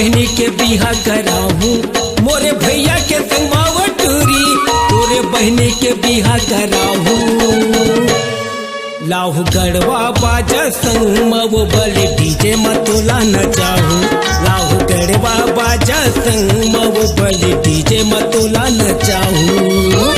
बहनी के बिहा कराहूँ मोरे भैया के संगवा वटूरी तोरे बहनी के बिहा कराहूँ लाहू गढ़वा बाजा संग मऊ बल डीजे मतोला नचाहूँ लाहू गढ़वा बाजा संग मऊ बल डीजे मतोला नचाहूँ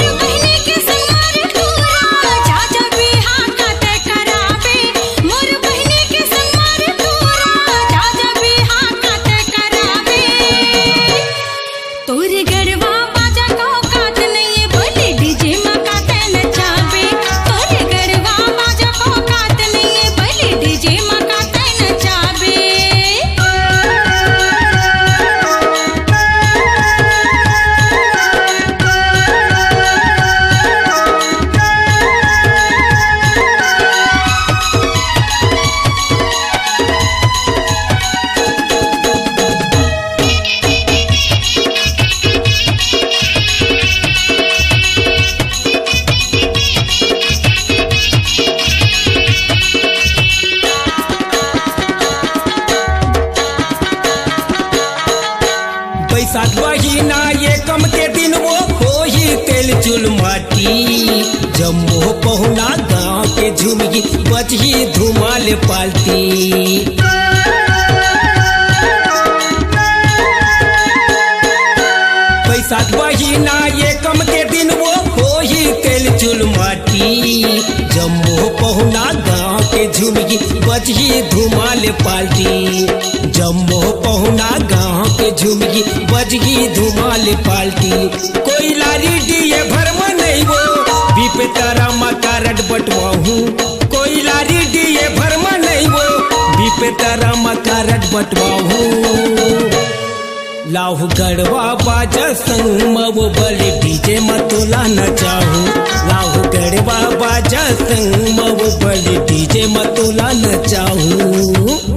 बैसाख महीना ये कम के दिन वो खोही तेल चुल माटी जम्मो पहुना गाँव के झुमगी बजही धुमाल पालती बैसाख महीना ये कम के दिन वो खोही तेल चुल माटी जम्मो पहुना गाँव के झुमगी बजही धुमाल पालती जम्मो पहुना गाँव के झुमगी बजगी धुमाल पालती कोई लारी दिए भरमा नहीं वो बीपे तारा माता रट बटवाहूँ कोई लारी दिए भरमा नहीं वो बीपे तारा माता रट बटवाहूँ लाहू गढ़वा बाजा संग मऊ बल डीजे मतोला नचाहूँ लाहू गढ़वा बाजा संग मऊ बल डीजे मतोला नचाहूँ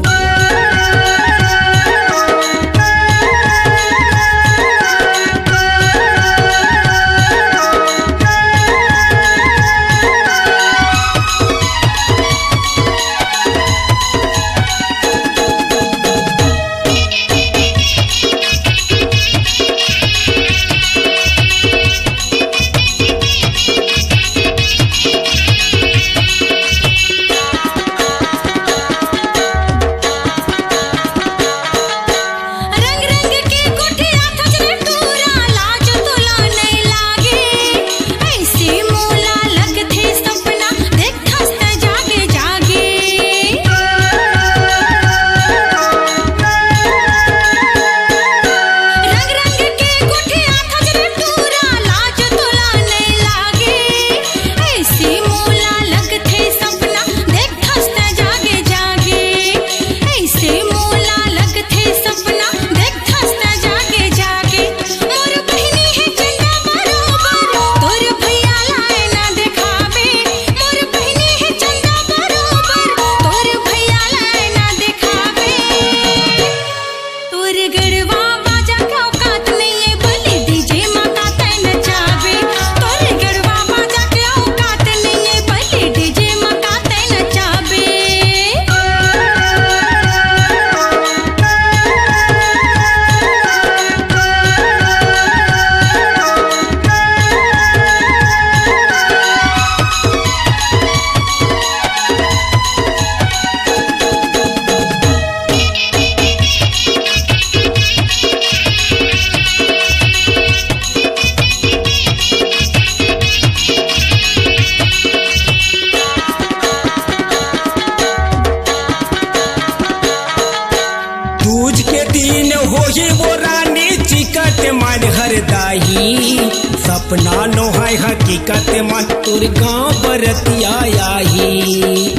सपना नो है हकीकत मन तुर गाँव बरतिया आई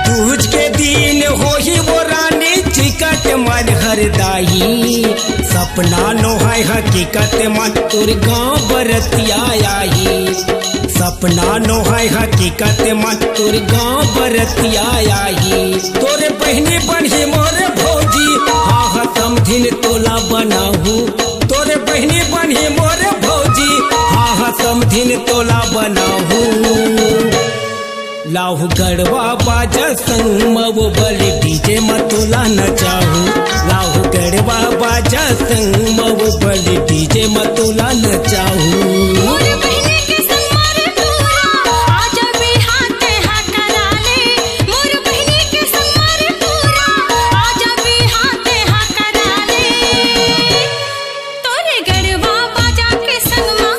दूज के दिन हो ही वो रानी चिकट मन हरदाही सपना नो है हकीकत मन तुर गाँव बरतिया आई सपना नो है हकीकत मन तुर गाँव बरतिया आई तोरे बहनी बनी मोरे भौजी हाँ समझिन तोला बनाहू तोरे बहनी बनी मोरे भौजी हाँ समझिन तोला बनाहू लाहू गढ़वा बाजा संग मव बल डीजे मतोला नचाहू लाहू गढ़वा बाजा संग मव बल डीजे मतोला नचाहू मोर बहिनी के संग मारे तोरा आजा बिहाते हा करा ले मोर बहिनी के संग मारे तोरा आजा बिहाते हा करा ले तोरे गढ़वा बाजा के संग मा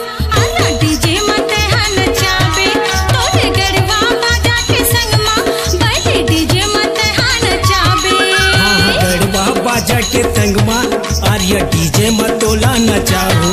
आला डीजे मत हा नचाबे तोरे गढ़वा बाजा के संग मा बैठे डीजे मत हा नचाबे हाँ गढ़वा बाजा के संग मा आर्य डीजे मतोला नचाहू